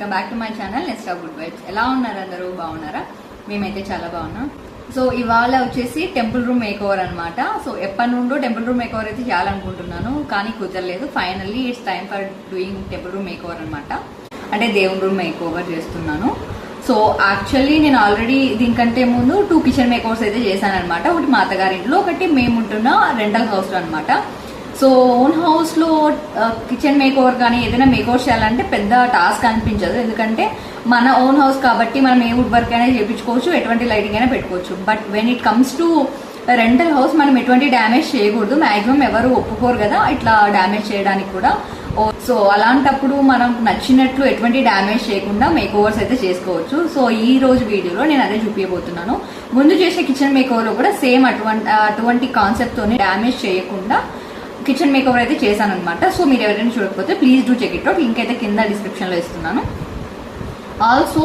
Welcome back to my channel let's talk good vibes. ఎలా ఉన్నారు అందరూ? బాగున్నారా? మేమైతే చాలా బాగున్నాం. సో ఇవాళ వచ్చేసి టెంపుల్ రూమ్ మేక్ ఓవర్ అనమాట. సో ఎప్పటి నుండో టెంపుల్ రూమ్ మేక్ ఓవర్ అయితే చేయాలనుకుంటున్నాను, కానీ కుదరలేదు. Finally it's time for doing temple room make over అనమాట. అంటే దేవుని రూమ్ మేక్ ఓవర్ చేస్తున్నాను. సో యాక్చువల్లీ నేను ఆల్రెడీ దీనికంటే ముందు 2 కిచెన్ మేక్ ఓవర్స్ అయితే చేశాను అనమాట. ఒకటి మా అత్తగారింట్లో, ఒకటి మేముంటున్న రెంటల్ హౌస్లో అనమాట. సో ఓన్ హౌస్లో కిచెన్ మేక్ ఓవర్ కానీ ఏదైనా మేక్ ఓవర్ చేయాలంటే పెద్ద టాస్క్ అనిపించదు, ఎందుకంటే మన ఓన్ హౌస్ కాబట్టి మనం ఏ వుడ్ వర్క్ అయినా చేయించుకోవచ్చు, ఎటువంటి లైటింగ్ అయినా పెట్టుకోవచ్చు. But when it comes to rental house మనం ఎటువంటి డ్యామేజ్ చేయకూడదు. మ్యాక్సిమం ఎవరు ఒప్పుకోరు కదా ఇట్లా డ్యామేజ్ చేయడానికి కూడా. సో అలాంటప్పుడు మనం నచ్చినట్లు ఎటువంటి డ్యామేజ్ చేయకుండా మేక్ ఓవర్స్ అయితే చేసుకోవచ్చు. సో ఈ రోజు వీడియోలో నేను అదే చూపించబోతున్నాను. ముందు చేసే కిచెన్ మేక్ ఓవర్లో కూడా సేమ్ అటువంటి కాన్సెప్ట్తోనే డ్యామేజ్ చేయకుండా కిచెన్ మేక్ ఓవర్ అయితే చేశాను అనమాట. సో మీరు ఎవరైనా చూడకపోతే please do check it out. Link అయితే కింద డిస్క్రిప్షన్లో ఇస్తున్నాను. ఆల్సో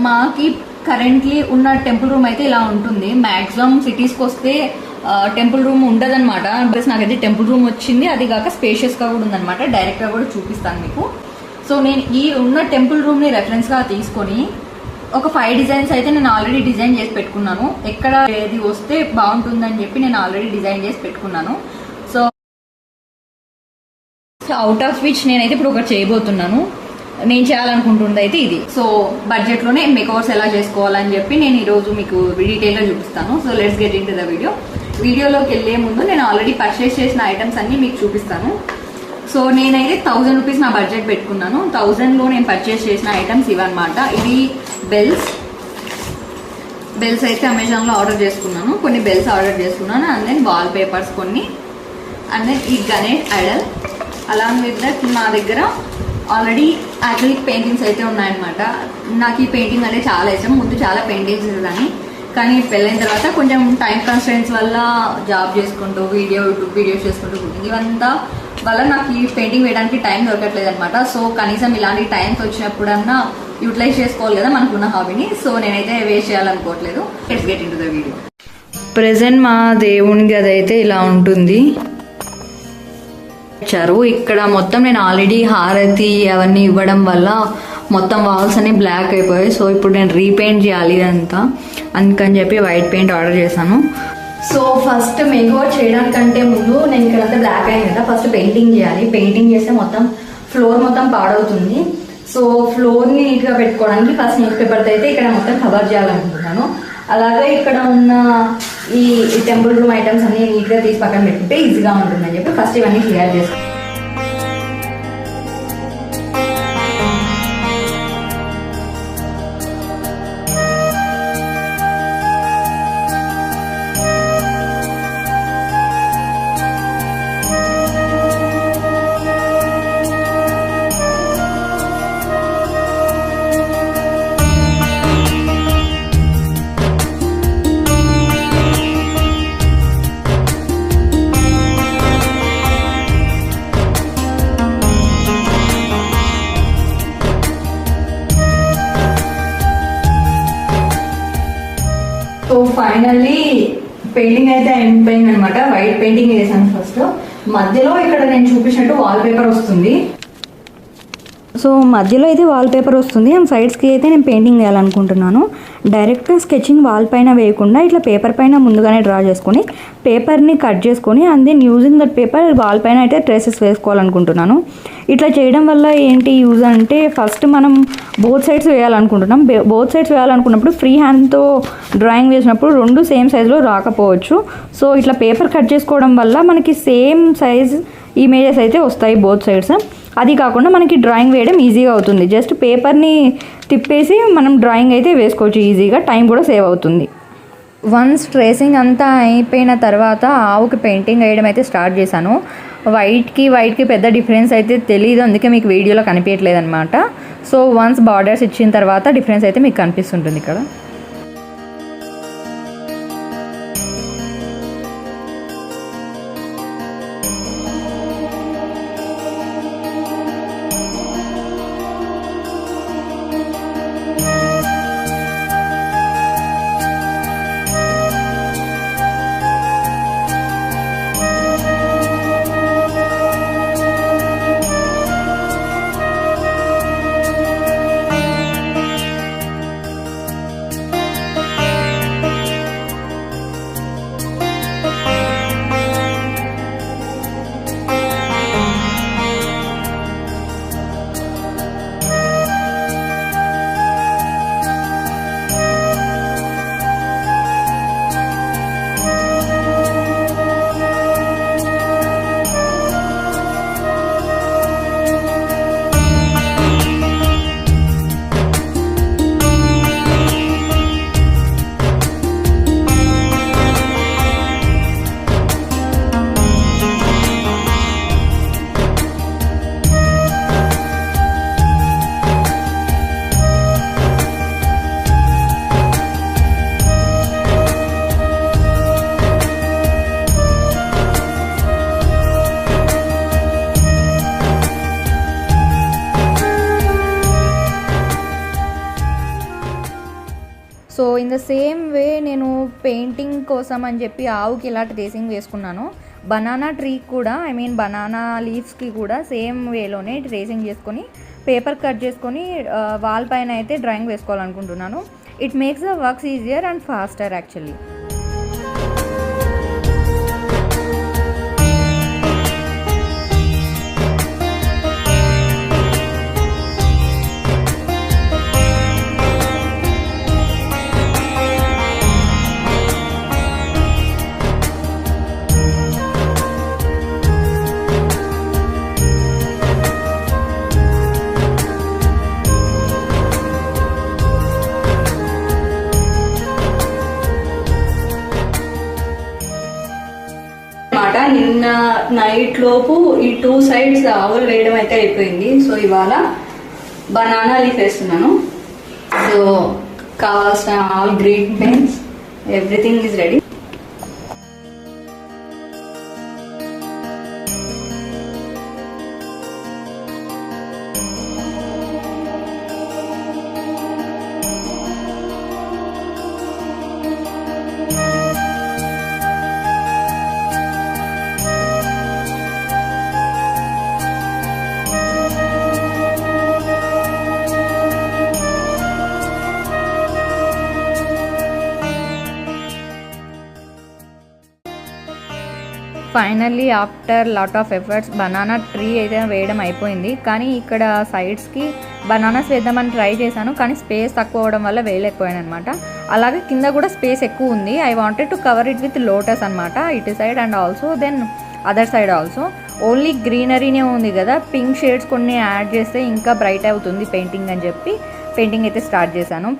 మాకి కరెంట్లీ ఉన్న టెంపుల్ రూమ్ అయితే ఇలా ఉంటుంది. మ్యాక్సిమం సిటీస్కి వస్తే టెంపుల్ రూమ్ ఉండదన్నమాట. ప్లస్ నాకైతే టెంపుల్ రూమ్ వచ్చింది, అది కాక స్పేషియస్గా కూడా ఉందన్నమాట. డైరెక్ట్గా కూడా చూపిస్తాను మీకు. సో నేను ఈ ఉన్న టెంపుల్ రూమ్ని రెఫరెన్స్గా తీసుకొని ఒక 5 డిజైన్స్ అయితే నేను ఆల్రెడీ డిజైన్ చేసి పెట్టుకున్నాను. ఎక్కడ ఏది వస్తే బాగుంటుందని చెప్పి నేను ఆల్రెడీ డిజైన్ చేసి పెట్టుకున్నాను. సో అవుట్ ఆఫ్ విచ్ నేనైతే ఇప్పుడు ఒకటి చేయబోతున్నాను. నేను చేయాలనుకుంటుంది అయితే ఇది. సో బడ్జెట్లోనే మేక్ ఓవర్స్ ఎలా చేసుకోవాలని చెప్పి నేను ఈరోజు మీకు డీటెయిల్గా చూపిస్తాను. So let's get in to the video. వీడియోలోకి వెళ్ళే ముందు నేను ఆల్రెడీ పర్చేస్ చేసిన ఐటమ్స్ అన్ని మీకు చూపిస్తాను. సో నేనైతే 1000 రూపీస్ నా బడ్జెట్ పెట్టుకున్నాను. 1000లో నేను పర్చేస్ చేసిన ఐటమ్స్ ఇవన్నమాట. ఇవి బెల్స్ అయితే అమెజాన్లో ఆర్డర్ చేసుకున్నాను. కొన్ని బెల్స్ ఆర్డర్ చేసుకున్నాను. అండ్ దెన్ వాల్ పేపర్స్ కొన్ని, అండ్ దెన్ ఈ Ganesh Idol. Along with that మా దగ్గర ఆల్రెడీ యాక్రిలిక్ పెయింటింగ్స్ అయితే ఉన్నాయన్నమాట. నాకు ఈ పెయింటింగ్ అంటే చాలా ఇష్టం. ముందు చాలా పెయింటింగ్స్ ఇవ్వదని, కానీ పెళ్ళైన తర్వాత కొంచెం టైం కన్స్ట్రెంట్స్ వల్ల జాబ్ చేసుకుంటూ యూట్యూబ్ వీడియోస్ చేసుకుంటూ కుకింగ్ ఇవంతా వల్ల నాకు ఈ పెయింటింగ్ వేయడానికి టైం దొరకట్లేదు అనమాట. సో కనీసం ఇలాంటి టైమ్స్ వచ్చినప్పుడన్నా యూటిలైజ్ చేసుకోవాలి కదా మనకున్న హాబీని. సో నేనైతే వేస్ట్ చేయాలనుకోవట్లేదు. Let's get in to the video. Present మా దేవుని గది అయితే ఇలా ఉంటుంది. ఇక్కడ మొత్తం నేను ఆల్రెడీ హారతి అవన్నీ ఇవ్వడం వల్ల మొత్తం వాల్స్ అన్ని బ్లాక్ అయిపోయాయి. సో ఇప్పుడు నేను రీపెయింట్ చేయాలి ఇదంతా, అందుకని చెప్పి వైట్ పెయింట్ ఆర్డర్ చేశాను. సో ఫస్ట్ మేక్ ఓవర్ చేయడానికంటే ముందు నేను ఇక్కడంతా బ్లాక్ అయింది కదా, ఫస్ట్ పెయింటింగ్ చేయాలి. పెయింటింగ్ చేస్తే మొత్తం ఫ్లోర్ మొత్తం పాడవుతుంది. సో ఫ్లోర్ని నీట్గా పెట్టుకోవడానికి ఫస్ట్ న్యూస్ పేపర్తో అయితే ఇక్కడ మొత్తం కవర్ చేయాలనుకుంటున్నాను. అలాగే ఇక్కడ ఉన్న ఈ టెంపుల్ రూమ్ ఐటమ్స్ అన్ని నీట్గా తీసి పక్కన పెట్టుకుంటే ఈజీగా ఉంటుందని చెప్పి ఫస్ట్ ఇవన్నీ క్లియర్ చేస్తాను. సో ఫైనల్లీ పెయింటింగ్ అయితే అయిపోయింది అనమాట. వైట్ పెయింటింగ్ వేసాను ఫస్ట్. మధ్యలో ఇక్కడ నేను చూపించినట్టు వాల్ పేపర్ వస్తుంది. సో మధ్యలో అయితే వాల్ పేపర్ వస్తుంది. అండ్ సైడ్స్కి అయితే నేను పెయింటింగ్ వేయాలనుకుంటున్నాను. డైరెక్ట్గా స్కెచింగ్ వాల్ పైన వేయకుండా ఇట్లా పేపర్ పైన ముందుగానే డ్రా చేసుకొని పేపర్ని కట్ చేసుకొని and then using that paper wall పైన అయితే ట్రేసెస్ వేసుకోవాలనుకుంటున్నాను. ఇట్లా చేయడం వల్ల ఏంటి యూజ్ అంటే, ఫస్ట్ మనం బోత్ సైడ్స్ వేయాలనుకుంటున్నాం. బోత్ సైడ్స్ వేయాలనుకున్నప్పుడు ఫ్రీ హ్యాండ్తో డ్రాయింగ్ వేసినప్పుడు 2 సేమ్ సైజులో రాకపోవచ్చు. సో ఇట్లా పేపర్ కట్ చేసుకోవడం వల్ల మనకి సేమ్ సైజ్ ఇమేజెస్ అయితే వస్తాయి బోత్ సైడ్స్. అది కాకుండా మనకి డ్రాయింగ్ వేయడం ఈజీగా అవుతుంది. జస్ట్ పేపర్ని తిప్పేసి మనం డ్రాయింగ్ అయితే వేసుకోవచ్చు ఈజీగా, టైం కూడా సేవ్ అవుతుంది. వన్స్ ట్రేసింగ్ అంతా అయిపోయిన తర్వాత ఆవుకి పెయింటింగ్ వేయడం అయితే స్టార్ట్ చేశాను. వైట్కి పెద్ద డిఫరెన్స్ అయితే తెలియదు, అందుకే మీకు వీడియోలో కనిపించట్లేదు అనమాట. సో వన్స్ బార్డర్స్ ఇచ్చిన తర్వాత డిఫరెన్స్ అయితే మీకు కనిపిస్తుంటుంది ఇక్కడ. So in the same way నేను పెయింటింగ్ కోసం అని చెప్పి ఆవుకి ఇలా ట్రేసింగ్ వేసుకున్నాను. బనానా ట్రీకి కూడా బనానా లీవ్స్కి కూడా సేమ్ వేలోనే ట్రేసింగ్ చేసుకొని పేపర్ కట్ చేసుకొని వాల్ పైన అయితే డ్రాయింగ్ వేసుకోవాలనుకుంటున్నాను. It makes the works easier and faster actually. నిన్న నైట్ లోపు ఈ 2 sides ఆవులు వేయడం అయితే అయిపోయింది. సో ఇవాళ బనానా లీఫ్ వేస్తున్నాను. సో కావాల్సిన all green pens everything is ready. Finally after lot of efforts banana tree అయితే వేయడం అయిపోయింది. కానీ ఇక్కడ సైడ్స్కి బనానాస్ వేద్దామని ట్రై చేశాను, కానీ స్పేస్ తక్కువ అవడం వల్ల వేయలేకపోయాను అనమాట. అలాగే కింద కూడా స్పేస్ ఎక్కువ ఉంది. I wanted to cover it with lotus అనమాట, ఇటు side and also then other side also. Only గ్రీనరీనే ఉంది కదా, పింక్ షేడ్స్ కొన్ని యాడ్ చేస్తే ఇంకా బ్రైట్ అవుతుంది పెయింటింగ్ అని చెప్పి పెయింటింగ్ అయితే స్టార్ట్ చేశాను.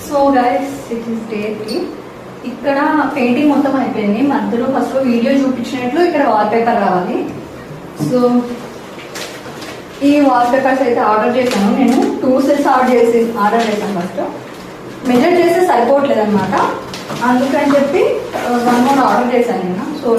So guys it is day 3. ఇక్కడ పెయింటింగ్ మొత్తం అయిపోయింది. మధ్యలో ఫస్ట్ వీడియో చూపించినట్లు ఇక్కడ వాల్ పేపర్ రావాలి. సో ఈ వాల్ పేపర్స్ అయితే ఆర్డర్ చేశాను. నేను 2 sets ఆర్డర్ చేశాను. ఫస్ట్ మెజర్ చేస్తే సరిపోవట్లేదు అనమాట, అందుకని చెప్పి 1 more ఆర్డర్ చేశాను నేను. సో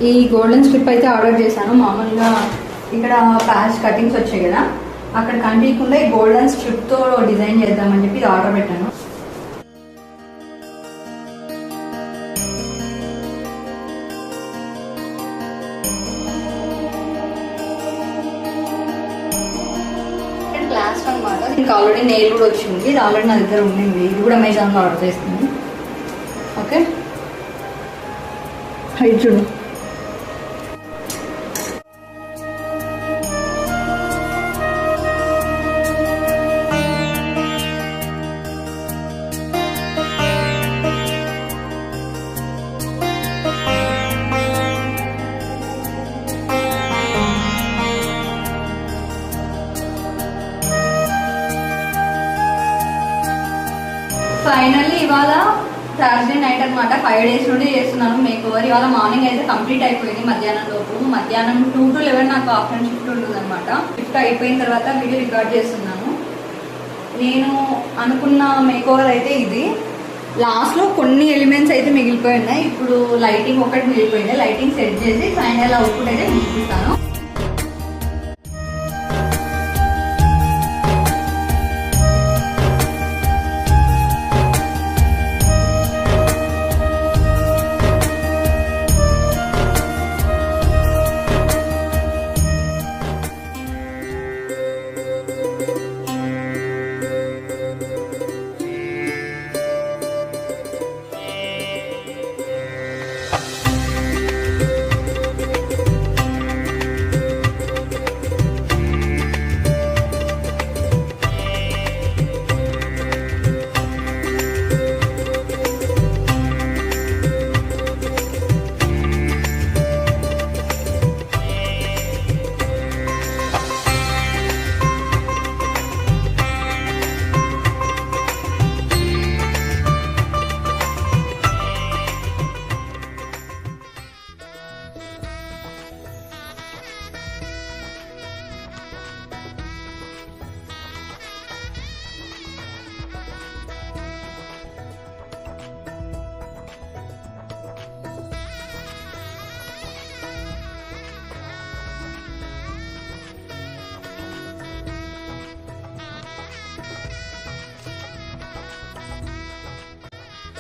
ఈ గోల్డెన్ స్ట్రిప్ అయితే ఆర్డర్ చేశాను. మామూలుగా ఇక్కడ ప్యాచ్ కటింగ్స్ వచ్చాయి కదా, అక్కడ కనిపించకుండా ఈ గోల్డెన్ స్ట్రిప్ తో డిజైన్ చేద్దామని చెప్పి ఇది ఆర్డర్ పెట్టాను. క్లాస్ అనమాట. దీనికి ఆల్రెడీ నెయిల్ కూడా వచ్చింది. ఇది ఆల్రెడీ నా దగ్గర ఉండింది. ఇది కూడా అమెజాన్లో ఆర్డర్ చేస్తుంది. ఓకే హైట్ చూడు. ఫైనల్లీ ఇవాళ థర్స్డే నైట్ అనమాట. 5 days నుండి చేస్తున్నాను మేక్ ఓవర్. ఇవాళ మార్నింగ్ అయితే కంప్లీట్ అయిపోయింది మధ్యాహ్నం లోపు. మధ్యాహ్నం 2 to 11 నాకు ఆఫ్టర్నూన్ షిఫ్ట్ ఉంటుంది అనమాట. షిఫ్ట్ అయిపోయిన తర్వాత వీడియో రికార్డ్ చేస్తున్నాను. నేను అనుకున్న మేక్ ఓవర్ అయితే ఇది. లాస్ట్లో కొన్ని ఎలిమెంట్స్ అయితే మిగిలిపోయి ఉన్నాయి. ఇప్పుడు లైటింగ్ ఒకటి మిగిలిపోయింది. లైటింగ్ సెట్ చేసి ఫైనల్ అవుట్పుట్ అయితే చూపిస్తాను.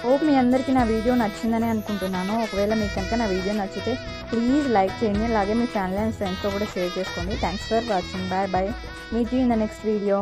హోప్ మీ అందరికీ నా వీడియో నచ్చిందని అనుకుంటున్నాను. ఒకవేళ మీకు కనుక నా వీడియో నచ్చితే ప్లీజ్ లైక్ చేయండి. అలాగే మీ ఫ్యామిలీ అండ్ ఫ్రెండ్స్తో కూడా షేర్ చేసుకోండి. Thanks for watching. Bye bye. Meet you in the next video.